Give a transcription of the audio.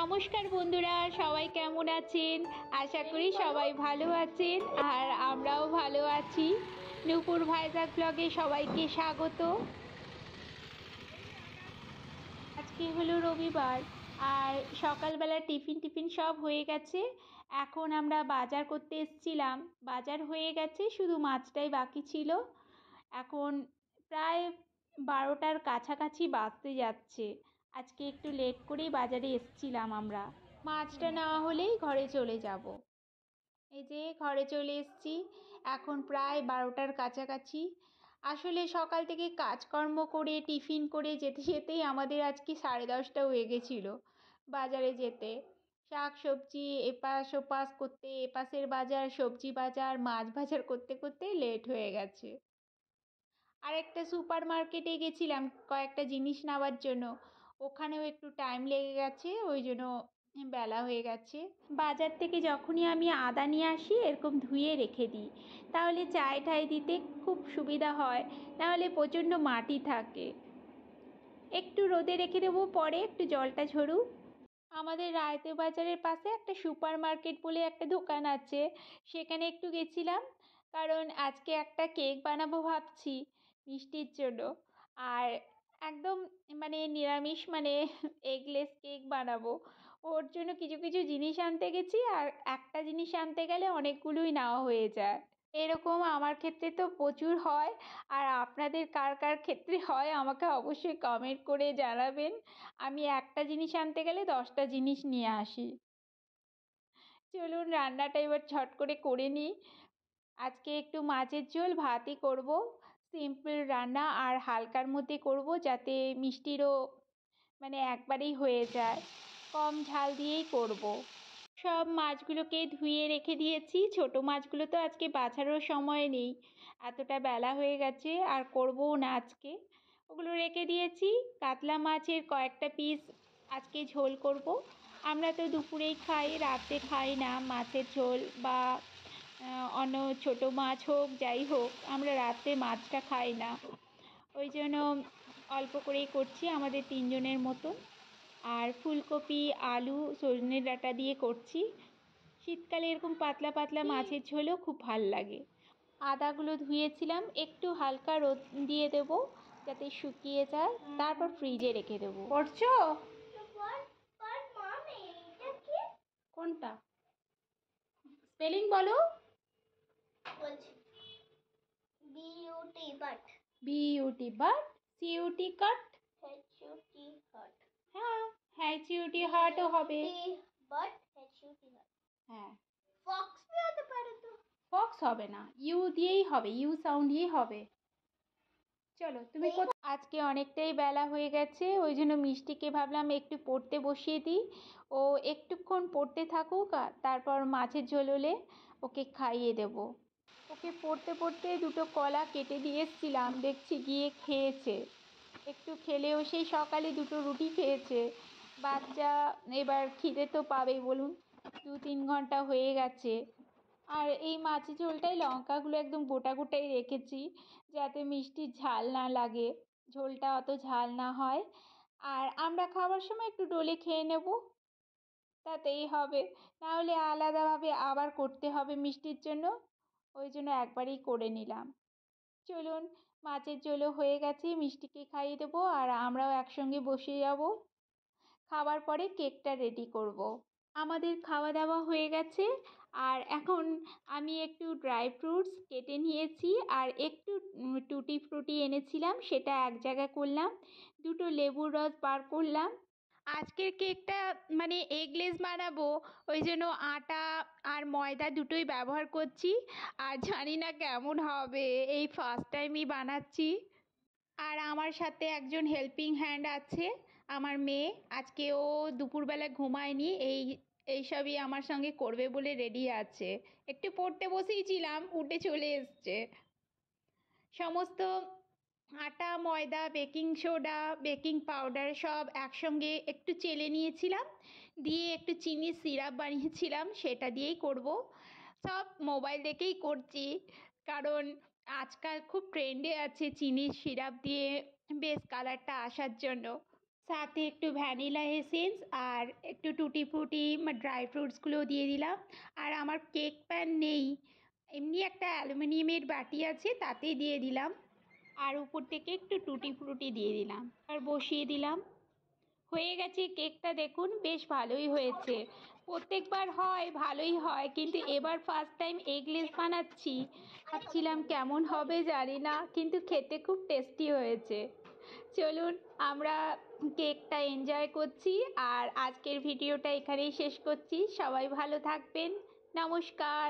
নমস্কার বন্ধুরা, সবাই কেমন আছেন? আশা করি সবাই ভালো আছেন আর আমরাও ভালো আছি। নূপুর ভাইজাগ ব্লগে সবাইকে স্বাগত। আজকে হলো রবিবার আর সকালবেলা টিফিন সব হয়ে গেছে। এখন আমরা বাজার করতে এসেছিলাম, বাজার হয়ে গেছে, শুধু মাছটাই বাকি ছিল। এখন প্রায় 12টার কাছাকাছি বাজতে যাচ্ছে। আজকে একটু লেট করেই বাজারে এসেছিলাম আমরা। মাছটা নেওয়া হলেই ঘরে চলে যাব। এই যে ঘরে চলে এসেছি, এখন প্রায় 12টার কাছাকাছি। আসলে সকাল থেকে কাজকর্ম করে টিফিন করে যেতে যেতেই আমাদের আজকে 10:30টা হয়ে গেছিলো বাজারে যেতে। শাক সবজি এপাশ ওপাশ করতে, এপাশের বাজার, সবজি বাজার, মাছ বাজার করতে করতে লেট হয়ে গেছে। আর একটা সুপার মার্কেটে গেছিলাম কয়েকটা জিনিস নেওয়ার জন্য, ওখানেও একটু টাইম লেগে গেছে, ওই জন্য বেলা হয়ে গেছে। বাজার থেকে যখনই আমি আদা নিয়ে আসি এরকম ধুয়ে রেখে দিই, তাহলে চায়ে ঠায় দিতে খুব সুবিধা হয়, নাহলে প্রচণ্ড মাটি থাকে। একটু রোদে রেখে দেবো, পরে একটু জলটা ঝরুক। আমাদের রায়তে বাজারের পাশে একটা সুপার মার্কেট বলে একটা দোকান আছে, সেখানে একটু গেছিলাম, কারণ আজকে একটা কেক বানাবো ভাবছি মিষ্টির জন্য। আর একদম নিরামিষ, এগলেস কেক বানাবো। ওর জন্য কিছু কিছু জিনিস আনতে গেছি, আর একটা জিনিস আনতে গেলে অনেকগুলোই নেওয়া হয়ে যায়। এরকম আমার ক্ষেত্রে তো প্রচুর হয়, আর আপনাদের কার কার ক্ষেত্রে হয় আমাকে অবশ্যই কমেন্ট করে জানাবেন। আমি একটা জিনিস আনতে গেলে 10টা জিনিস নিয়ে আসি। চলুন রান্নাটা এবার ঝট করে নিই। আজকে একটু মাছের ঝোল, ভাতই করব, সিম্পল রান্না আর হালকার মধ্যে করব, যাতে মিষ্টিরও একবারেই হয়ে যায়, কম ঝাল দিয়েই করব। সব মাছগুলোকে ধুয়ে রেখে দিয়েছি। ছোট মাছগুলো তো আজকে বাছারও সময় নেই, এতটা বেলা হয়ে গেছে, আর করবও না আজকে। ওগুলো রেখে দিয়েছি। কাতলা মাছের কয়েকটা পিস আজকে ঝোল করব। আমরা তো দুপুরেই খাই, রাতে খাই না মাছের ঝোল, বা অন্য ছোট মাছ হোক যাই হোক, আমরা রাতে মাছটা খাই না, ওই জন্য অল্প করেই করছি, আমাদের 3 জনের মতন। আর ফুলকপি, আলু, সজনে ডাঁটা দিয়ে করছি। শীতকালে এরকম পাতলা পাতলা মাছের ঝোলও খুব ভাল লাগে। আদাগুলো ধুয়েছিলাম, একটু হালকা রোদ দিয়ে দেব যাতে শুকিয়ে যায়, তারপর ফ্রিজে রেখে দেবো। পড়ছো? কোনটা? স্পেলিং বলো। B U T but, B U T but, C U T cut, H U T heart. হ্যাঁ, এইচইউটি হার্টও হবে, বাট এইচইউটি হার্ট। হ্যাঁ, ফক্স হতে পারে তো। ফক্স হবে না, ইউ দিয়েই হবে, ইউ সাউন্ড দিয়েই হবে। চলো তুমি। আজকে অনেকটাই বেলা হয়ে গেছে, ওই জন্য মিষ্টিকে ভাবলাম একটু পড়তে বসিয়ে দিই, ও একটুক্ষণ পড়তে থাকুক, তারপর মাছের ঝোল হলে ওকে খাইয়ে দেব। ওকে পড়তে পড়তে 2টো কলা কেটে দিয়ে এসেছিলাম, দেখছি গিয়ে খেয়েছে। একটু খেলেও, সেই সকালে 2টো রুটি খেয়েছে বাচ্চা, এবার খিদে তো পাবেই বলুন, 2-3 ঘন্টা হয়ে গেছে। আর এই মাছের ঝোলটায় লঙ্কাগুলো একদম গোটা গোটাই রেখেছি, যাতে মিষ্টির ঝাল না লাগে, ঝোলটা অত ঝাল না হয়। আর আমরা খাওয়ার সময় একটু ডলে খেয়ে নেব, তাতেই হবে, নাহলে আলাদাভাবে আবার করতে হবে মিষ্টির জন্য, ওই জন্য একবারেই করে নিলাম। চলুন, মাছের ঝোলও হয়ে গেছে, মিষ্টিকে খাইয়ে দেবো, আর আমরাও একসঙ্গে বসে যাব। খাবার পরে কেকটা রেডি করব। আমাদের খাওয়া দাওয়া হয়ে গেছে, আর এখন আমি একটু ড্রাই ফ্রুটস কেটে নিয়েছি, আর একটু টুটি ফ্রুটি এনেছিলাম, সেটা এক জায়গায় করলাম, 2টো লেবুর রস বার করলাম। আজকের কেকটা এগলেস বানাবো, ওই জন্য আটা আর ময়দা দুটোই ব্যবহার করছি, আর জানি না কেমন হবে, এই ফার্স্ট টাইমই বানাচ্ছি। আর আমার সাথে একজন হেল্পিং হ্যান্ড আছে, আমার মেয়ে। আজকে ও দুপুরবেলা ঘুমায়নি, এইসবই আমার সঙ্গে করবে বলে রেডি আছে। একটু পড়তে বসেইছিলাম, উঠে চলে এসছে। সমস্ত আটা, ময়দা, বেকিং সোডা, বেকিং পাউডার সব একসঙ্গে একটু চেলে নিয়েছিলাম, দিয়ে একটু চিনির সিরাপ বানিয়েছিলাম, সেটা দিয়েই করব। সব মোবাইল দেখেই করছি, কারণ আজকাল খুব ট্রেন্ডে আছে চিনির সিরাপ দিয়ে বেশ কালারটা আসার জন্য। সাথে একটু ভ্যানিলা এসেন্স আর একটু টুটি ফ্রুটি ড্রাই ফ্রুটসগুলো দিয়ে দিলাম। আর আমার কেক প্যান নেই, এমনি একটা অ্যালুমিনিয়ামের বাটি আছে তাতেই দিয়ে দিলাম। আর উপর থেকে একটু টুটি ফ্রুটি দিয়ে দিলাম আর বসিয়ে দিলাম। হয়ে গেছে কেকটা, দেখুন বেশ ভালোই হয়েছে। প্রত্যেকবার হয় ভালোই হয়, কিন্তু এবার ফার্স্ট টাইম এগলেস বানাচ্ছি, ভাবছিলাম কেমন হবে জানি না, কিন্তু খেতে খুব টেস্টি হয়েছে। চলুন আমরা কেকটা এনজয় করছি, আর আজকের ভিডিওটা এখানেই শেষ করছি। সবাই ভালো থাকবেন। নমস্কার।